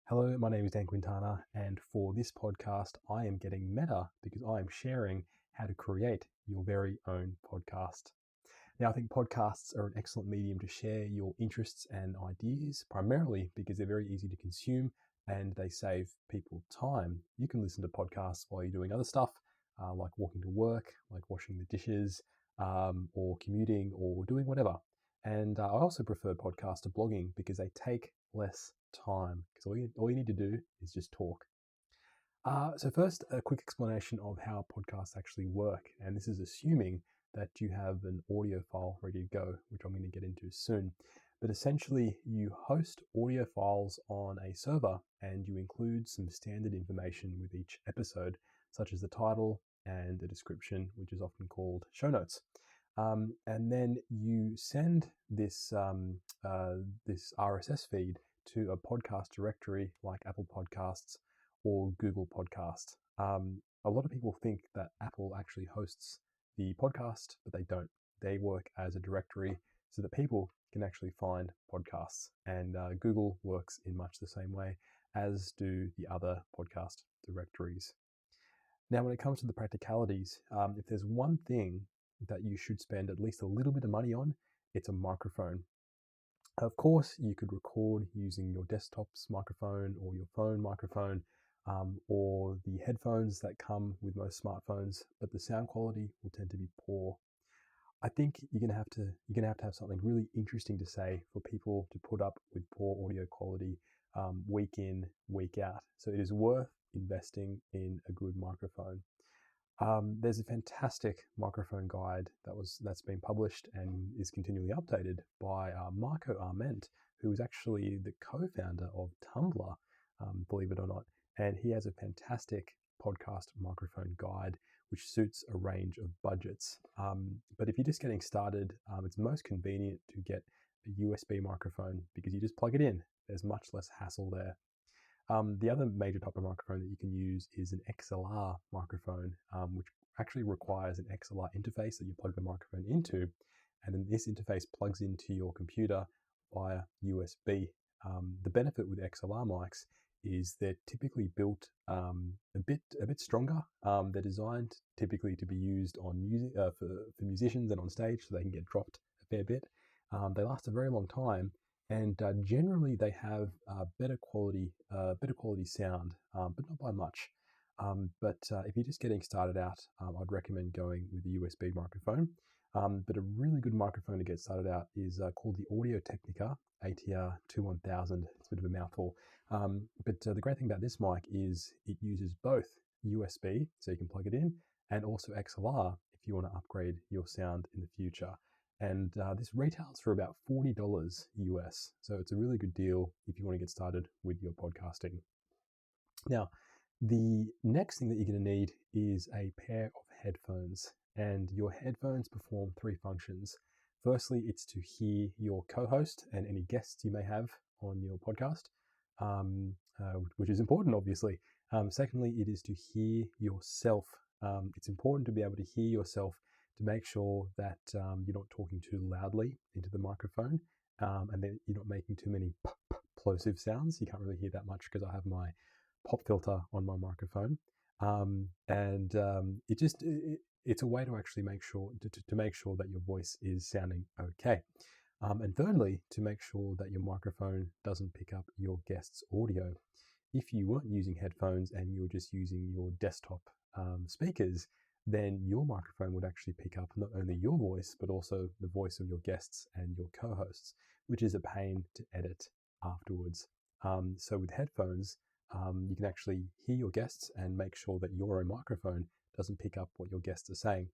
Hello, my name is Dan Quintana, and for this podcast, I am getting meta because I am sharing how to create your very own podcast. Now, I think podcasts are an excellent medium to share your interests and ideas, primarily because they're very easy to consume and they save people time. You can listen to podcasts while you're doing other stuff, like walking to work, like washing the dishes, or commuting, or doing whatever. And I also prefer podcasts to blogging because they take less time, because all you need to do is just talk. So first, a quick explanation of how podcasts actually work. And this is assuming that you have an audio file ready to go, which I'm going to get into soon. But essentially, you host audio files on a server and you include some standard information with each episode, such as the title and a description, which is often called show notes. And then you send this RSS feed to a podcast directory like Apple Podcasts or Google Podcast. A lot of people think that Apple actually hosts the podcast, but they don't. They work as a directory so that people can actually find podcasts. And Google works in much the same way, as do the other podcast directories. Now, when it comes to the practicalities, if there's one thing that you should spend at least a little bit of money on, it's a microphone. Of course, you could record using your desktop's microphone or your phone microphone, or the headphones that come with most smartphones, but the sound quality will tend to be poor. I think you're gonna have to have something really interesting to say for people to put up with poor audio quality week in, week out. So it is worth investing in a good microphone. There's a fantastic microphone guide that's been published and is continually updated by Marco Arment, who is actually the co-founder of Tumblr, believe it or not. And he has a fantastic podcast microphone guide which suits a range of budgets. But if you're just getting started, it's most convenient to get a USB microphone because you just plug it in. There's much less hassle there. The other major type of microphone that you can use is an XLR microphone, which actually requires an XLR interface that you plug the microphone into, and then this interface plugs into your computer via USB. The benefit with XLR mics is they're typically built a bit stronger. They're designed typically to be used on music for musicians and on stage, so they can get dropped a fair bit. They last a very long time, and generally they have better quality sound, but not by much. But if you're just getting started out, I'd recommend going with a USB microphone. But a really good microphone to get started out is called the Audio Technica ATR 21000. It's a bit of a mouthful. But the great thing about this mic is it uses both USB, so you can plug it in, and also XLR if you want to upgrade your sound in the future. And this retails for about $40 US. So it's a really good deal if you want to get started with your podcasting. Now, the next thing that you're going to need is a pair of headphones. And your headphones perform three functions. Firstly, it's to hear your co-host and any guests you may have on your podcast, which is important, obviously. Secondly, it is to hear yourself. It's important to be able to hear yourself to make sure that you're not talking too loudly into the microphone, and then you're not making too many plosive sounds. You can't really hear that much because I have my pop filter on my microphone, it's a way to actually make sure to make sure that your voice is sounding okay. And thirdly, to make sure that your microphone doesn't pick up your guest's audio. If you weren't using headphones and you were just using your desktop speakers, then your microphone would actually pick up not only your voice, but also the voice of your guests and your co-hosts, which is a pain to edit afterwards. So with headphones, you can actually hear your guests and make sure that your own microphone doesn't pick up what your guests are saying.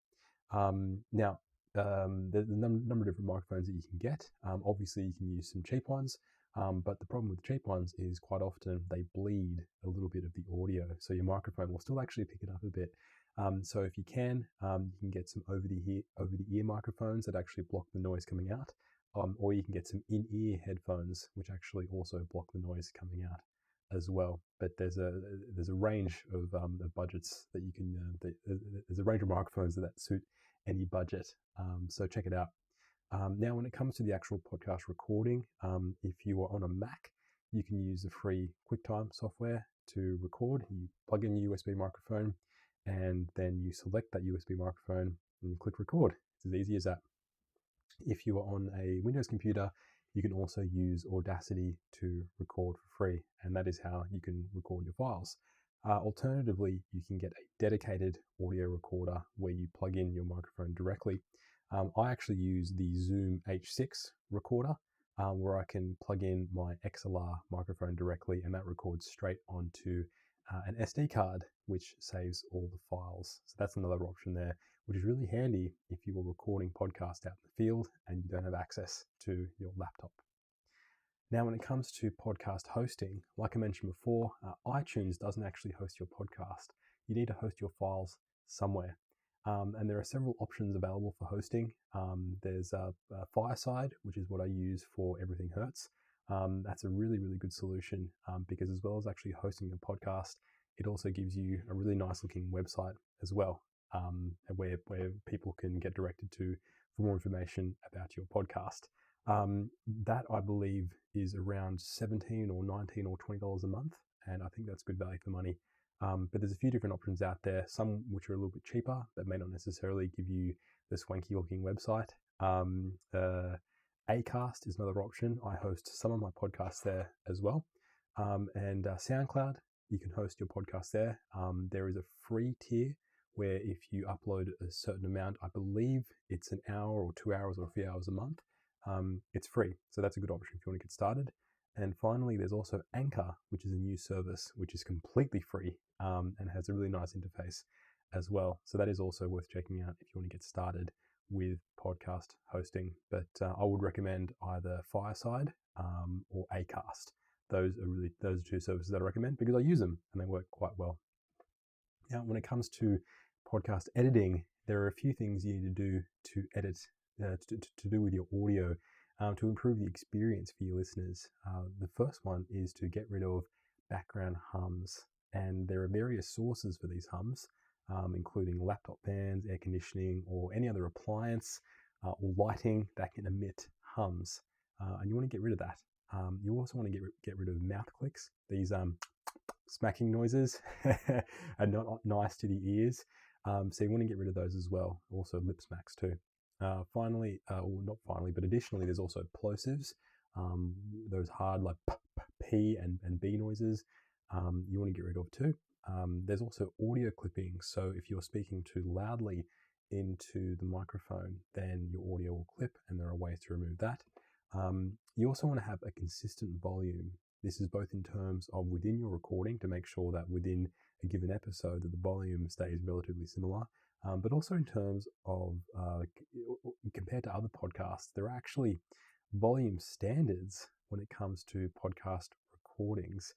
Now, there's a number of different microphones that you can get. Obviously, you can use some cheap ones, but the problem with cheap ones is quite often they bleed a little bit of the audio, so your microphone will still actually pick it up a bit. So if you can get some over-the-ear microphones that actually block the noise coming out, or you can get some in-ear headphones which actually also block the noise coming out as well. But there's a range of budgets that you can. There's a range of microphones that suit any budget. So check it out. Now, when it comes to the actual podcast recording, if you are on a Mac, you can use the free QuickTime software to record. You plug in your USB microphone, and then you select that USB microphone and you click record. It's as easy as that. If you are on a Windows computer, you can also use Audacity to record for free, and that is how you can record your files. Alternatively, you can get a dedicated audio recorder where you plug in your microphone directly. I actually use the Zoom H6 recorder, where I can plug in my XLR microphone directly, and that records straight onto an SD card, which saves all the files. So that's another option there, which is really handy if you were recording podcasts out in the field and you don't have access to your laptop. Now, when it comes to podcast hosting, like I mentioned before, iTunes doesn't actually host your podcast. You need to host your files somewhere. And there are several options available for hosting. There's Fireside, which is what I use for Everything Hurts. That's a really, really good solution because as well as actually hosting your podcast, it also gives you a really nice looking website as well, where people can get directed to for more information about your podcast. That I believe is around $17 or $19 or $20 a month, and I think that's good value for money. But there's a few different options out there, some which are a little bit cheaper that may not necessarily give you the swanky looking website. Acast is another option. I host some of my podcasts there as well. And SoundCloud, you can host your podcast there. There is a free tier where if you upload a certain amount, I believe it's an hour or 2 hours or a few hours a month, it's free. So that's a good option if you want to get started. And finally, there's also Anchor, which is a new service, which is completely free and has a really nice interface as well. So that is also worth checking out if you want to get started with podcast hosting. But I would recommend either Fireside or Acast. Those are two services that I recommend because I use them and they work quite well. Now, when it comes to podcast editing, there are a few things you need to do to edit, to do with your audio to improve the experience for your listeners. The first one is to get rid of background hums. And there are various sources for these hums, including laptop fans, air conditioning, or any other appliance or lighting that can emit hums. And you want to get rid of that. You also want to get rid of mouth clicks. These smacking noises are not nice to the ears. So you want to get rid of those as well. Also lip smacks too. Finally, or not finally, but additionally, there's also plosives. Those hard like P and B noises. You want to get rid of too. There's also audio clipping. So if you're speaking too loudly into the microphone, then your audio will clip, and there are ways to remove that. You also want to have a consistent volume. This is both in terms of within your recording to make sure that within a given episode that the volume stays relatively similar, but also in terms of compared to other podcasts, there are actually volume standards when it comes to podcast recordings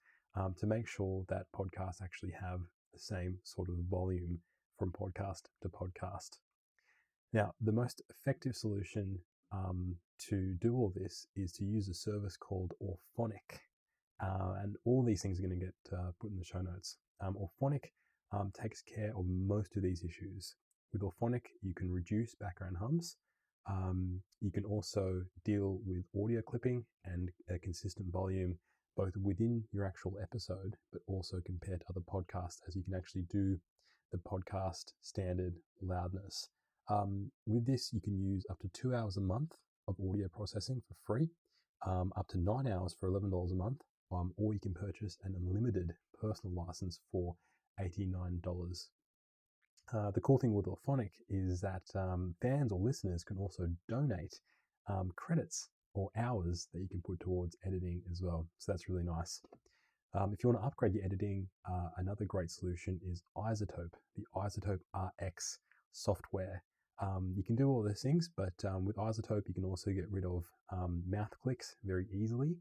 to make sure that podcasts actually have the same sort of volume from podcast to podcast. Now, the most effective solution to do all this is to use a service called Orphonic. And all these things are going to get put in the show notes. Orphonic takes care of most of these issues. With Orphonic, you can reduce background hums. You can also deal with audio clipping and a consistent volume, both within your actual episode, but also compared to other podcasts, as you can actually do the podcast standard loudness. With this, you can use up to 2 hours a month of audio processing for free, up to 9 hours for $11 a month, or you can purchase an unlimited personal license for $89. The cool thing with Orphonic is that fans or listeners can also donate credits or hours that you can put towards editing as well. So that's really nice. If you want to upgrade your editing, another great solution is iZotope, the iZotope RX software. You can do all those things, but with iZotope, you can also get rid of mouth clicks very easily,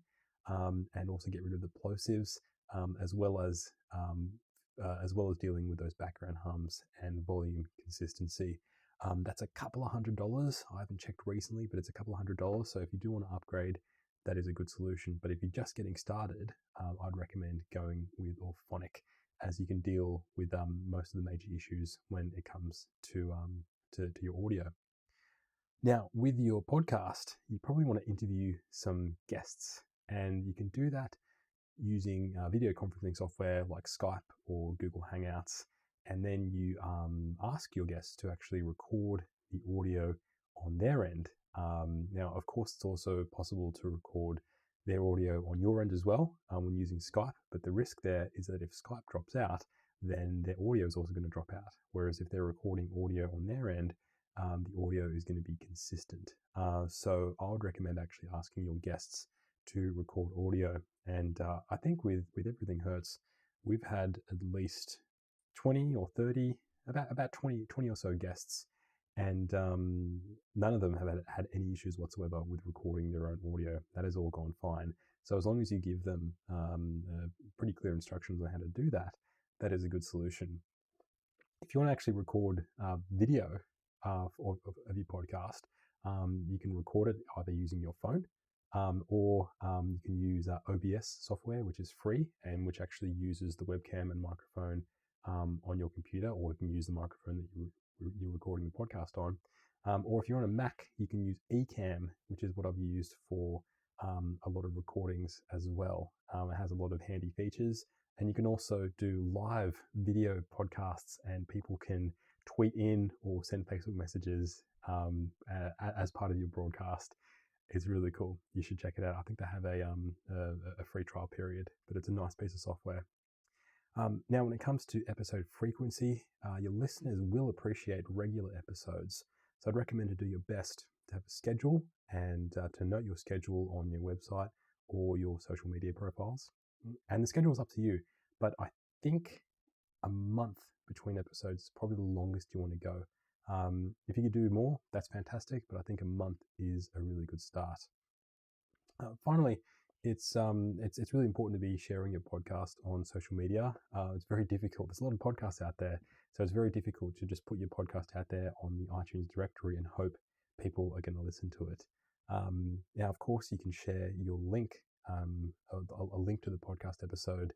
and also get rid of the plosives, as well as dealing with those background hums and volume consistency. That's a couple of $100. I haven't checked recently, but it's a couple of $100. So if you do want to upgrade, that is a good solution. But if you're just getting started, I'd recommend going with Orphonic, as you can deal with most of the major issues when it comes to your audio. Now, with your podcast, you probably want to interview some guests, and you can do that using video conferencing software like Skype or Google Hangouts, and then you ask your guests to actually record the audio on their end. Now, of course, it's also possible to record their audio on your end as well when using Skype, but the risk there is that if Skype drops out, then their audio is also going to drop out. Whereas if they're recording audio on their end, the audio is going to be consistent. So I would recommend actually asking your guests to record audio. And I think with Everything Hurts, we've had at least 20 or 30, about 20 or so guests, and none of them have had any issues whatsoever with recording their own audio. That has all gone fine. So as long as you give them pretty clear instructions on how to do that, that is a good solution. If you want to actually record video of your podcast, you can record it either using your phone or you can use OBS software, which is free and which actually uses the webcam and microphone on your computer, or you can use the microphone that you're recording the podcast on. Or if you're on a Mac, you can use Ecamm, which is what I've used for a lot of recordings as well. It has a lot of handy features. And you can also do live video podcasts, and people can tweet in or send Facebook messages as part of your broadcast. It's really cool. You should check it out. I think they have a free trial period, but it's a nice piece of software. Now, when it comes to episode frequency, your listeners will appreciate regular episodes. So I'd recommend to do your best to have a schedule and to note your schedule on your website or your social media profiles. And the schedule is up to you, but I think a month between episodes is probably the longest you want to go. If you could do more, that's fantastic, but I think a month is a really good start. Finally, it's really important to be sharing your podcast on social media. It's very difficult. There's a lot of podcasts out there, so it's very difficult to just put your podcast out there on the iTunes directory and hope people are going to listen to it. Now, of course, you can share your link, a link to the podcast episode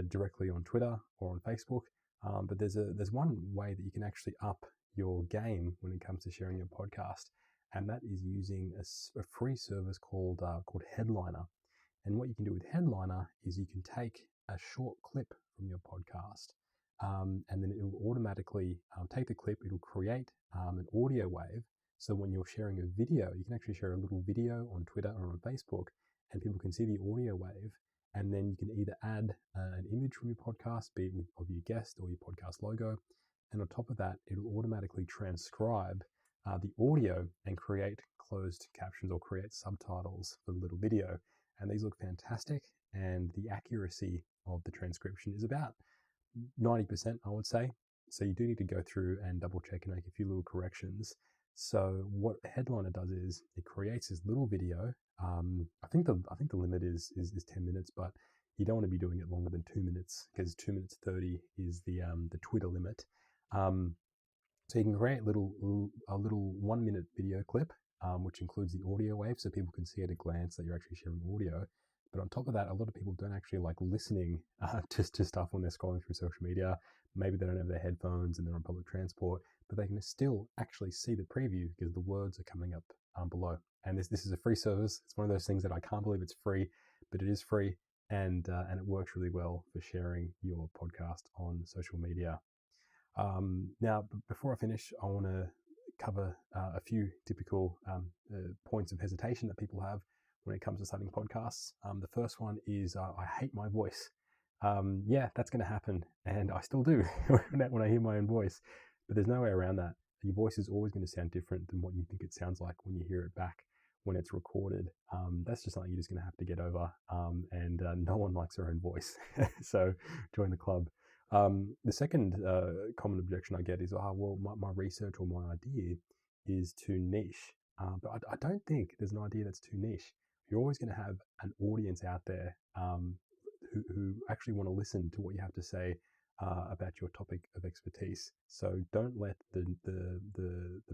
directly on Twitter or on Facebook. But there's one way that you can actually up your game when it comes to sharing your podcast, and that is using a free service called Headliner. And what you can do with Headliner is you can take a short clip from your podcast, and then it will automatically take the clip. It'll create an audio wave. So when you're sharing a video, you can actually share a little video on Twitter or on Facebook, and people can see the audio wave. And then you can either add an image from your podcast, be it of your guest or your podcast logo. And on top of that, it'll automatically transcribe the audio and create closed captions or create subtitles for the little video. And these look fantastic. And the accuracy of the transcription is about 90%, I would say. So you do need to go through and double check and make a few little corrections. So what Headliner does is it creates this little video. I think the limit is 10 minutes, but you don't want to be doing it longer than 2 minutes, because 2 minutes 30 is the Twitter limit. So you can create a little 1 minute video clip, which includes the audio wave, so people can see at a glance that you're actually sharing audio. But on top of that, a lot of people don't actually like listening to stuff when they're scrolling through social media. Maybe they don't have their headphones and they're on public transport, but they can still actually see the preview because the words are coming up below. And this is a free service. It's one of those things that I can't believe it's free, but it is free, and it works really well for sharing your podcast on social media. Now, before I finish, I want to cover a few typical points of hesitation that people have when it comes to starting podcasts. The first one is I hate my voice. Yeah, that's going to happen, and I still do when I hear my own voice, but there's no way around that. Your voice is always going to sound different than what you think it sounds like when you hear it back when it's recorded. That's just something you're just going to have to get over, and no one likes their own voice, so join the club. The second common objection I get is, well, my research or my idea is too niche. But I don't think there's an idea that's too niche. You're always going to have an audience out there who actually want to listen to what you have to say about your topic of expertise. So don't let the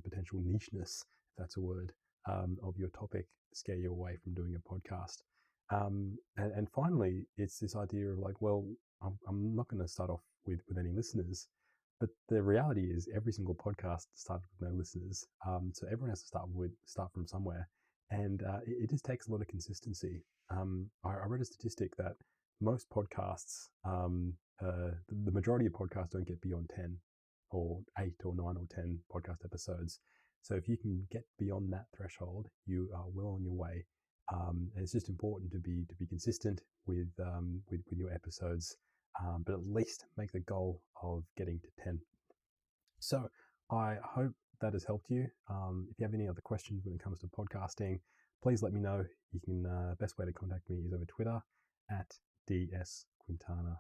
potential nicheness, if that's a word, of your topic scare you away from doing a podcast. And finally, it's this idea of like, well, I'm not going to start off with any listeners, but the reality is every single podcast started with no listeners. So everyone has to start from somewhere. And it just takes a lot of consistency. I read a statistic that most podcasts, the majority of podcasts don't get beyond 10 or 8 or 9 or 10 podcast episodes. So if you can get beyond that threshold, you are well on your way. And it's just important to be consistent with your episodes, but at least make the goal of getting to 10. So I hope that has helped you. If you have any other questions when it comes to podcasting, please let me know. You can best way to contact me is over Twitter at @DSQuintana.